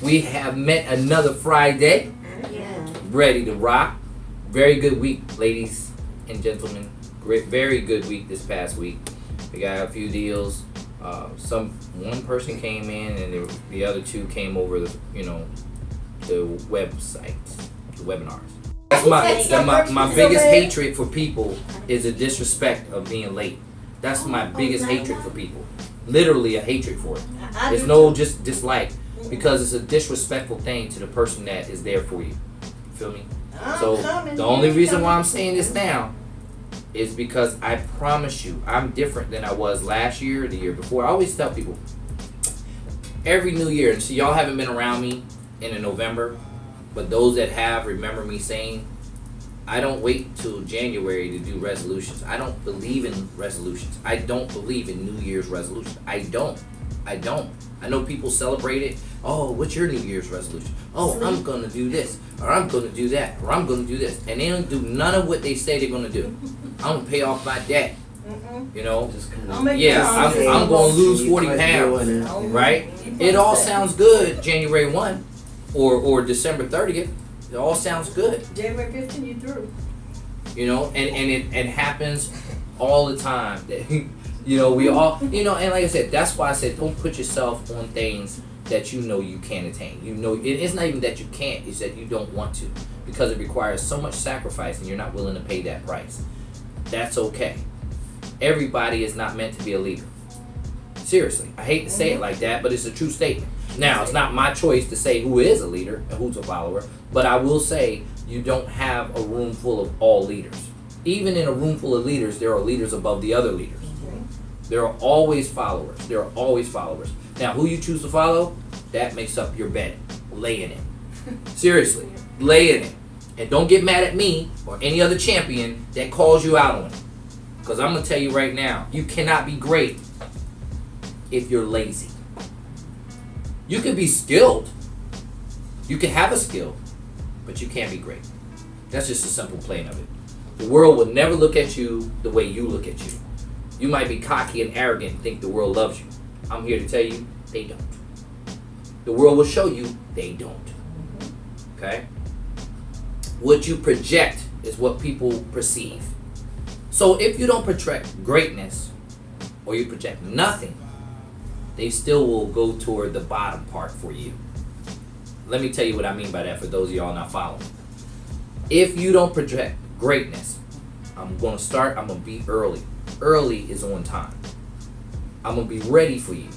We have met another Friday. Yeah. Ready to rock. Very good week, ladies and gentlemen. Great, very good week this past week. We got a few deals. One person came in, and the other two came over the websites, the webinars. That's my biggest hatred for people is the disrespect of being late. That's my biggest hatred for people. Literally a hatred for it. There's no just dislike, because it's a disrespectful thing to the person that is there for you. You feel me? So the only reason why I'm saying this now is because I promise you, I'm different than I was last year or the year before. I always tell people, every new year, and see, y'all haven't been around me in November, but those that have remember me saying, I don't wait till January to do resolutions. I don't believe in resolutions. I don't believe in New Year's resolutions. I don't. I know people celebrate it. Oh, what's your New Year's resolution? Oh, I'm going to do this, or I'm going to do that, or I'm going to do this. And they don't do none of what they say they're going to do. I'm going to pay off my debt. You know? I'm going to lose 40 pounds. Right? It all sounds good January 1 or December 30th. It all sounds good. January 15th, you through. You know, and it happens all the time. That we all, and like I said, that's why I said don't put yourself on things that you can't attain. It's not even that you can't, it's that you don't want to, because it requires so much sacrifice and you're not willing to pay that price. That's okay. Everybody is not meant to be a leader. Seriously, I hate to say it like that, but it's a true statement. Now, it's not my choice to say who is a leader and who's a follower, but I will say you don't have a room full of all leaders. Even in a room full of leaders, there are leaders above the other leaders. There are always followers. Now, who you choose to follow, that makes up your bed. Lay in it. Seriously, lay in it. And don't get mad at me or any other champion that calls you out on it. Because I'm going to tell you right now, you cannot be great if you're lazy. You can be skilled. You can have a skill, but you can't be great. That's just a simple plane of it. The world will never look at you the way you look at you. You might be cocky and arrogant and think the world loves you. I'm here to tell you, they don't. The world will show you they don't. Okay? What you project is what people perceive. So if you don't project greatness, or you project nothing, they still will go toward the bottom part for you. Let me tell you what I mean by that for those of y'all not following. If you don't project greatness, I'm going to be early. Early is on time. I'm going to be ready for you.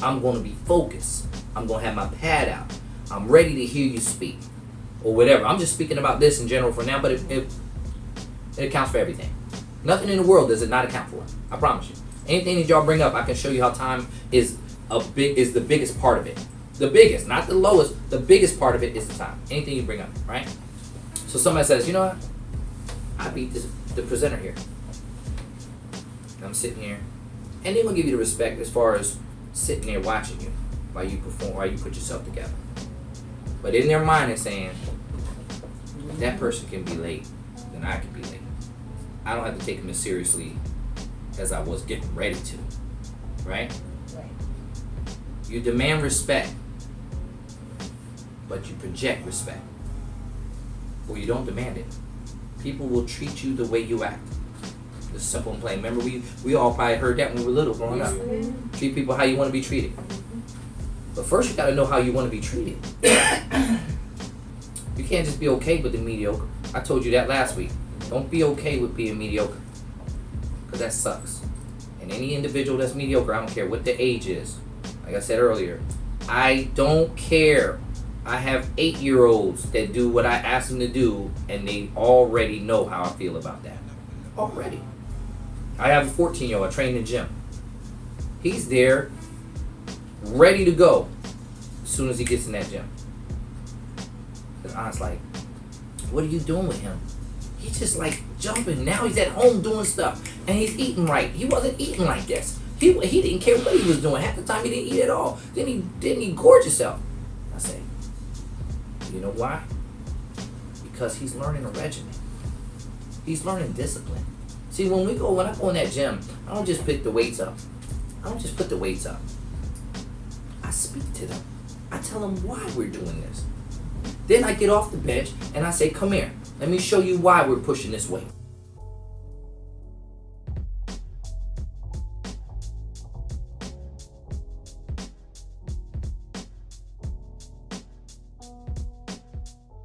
I'm going to be focused. I'm going to have my pad out. I'm ready to hear you speak. Or whatever. I'm just speaking about this in general for now, but it accounts for everything. Nothing in the world does it not account for. I promise you. Anything that y'all bring up, I can show you how time is the biggest part of it. The biggest, not the lowest. The biggest part of it is the time. Anything you bring up, right? So somebody says, you know what? I beat the presenter here. I'm sitting here, and they're gonna give you the respect as far as sitting there watching you while you perform, while you put yourself together. But in their mind, they're saying, if that person can be late, then I can be late. I don't have to take them as seriously as I was getting ready to, right? You demand respect, but you project respect, or you don't demand it. People will treat you the way you act. It's simple and plain. Remember, we all probably heard that when we were little growing up. Treat people how you want to be treated. But first, you got to know how you want to be treated. You can't just be okay with the mediocre. I told you that last week. Don't be okay with being mediocre, because that sucks. And any individual that's mediocre, I don't care what the age is. Like I said earlier, I don't care. I have 8-year-olds that do what I ask them to do, and they already know how I feel about that. Already. I have a 14-year-old I train in the gym. He's there, ready to go as soon as he gets in that gym. Because I was like, what are you doing with him? He's just like jumping. Now he's at home doing stuff. And he's eating right. He wasn't eating like this. He didn't care what he was doing. Half the time he didn't eat at all. Then he gorged himself. I say, you know why? Because he's learning a regimen. He's learning discipline. See, when I go in that gym, I don't just pick the weights up. I don't just put the weights up. I speak to them. I tell them why we're doing this. Then I get off the bench and I say, come here. Let me show you why we're pushing this weight.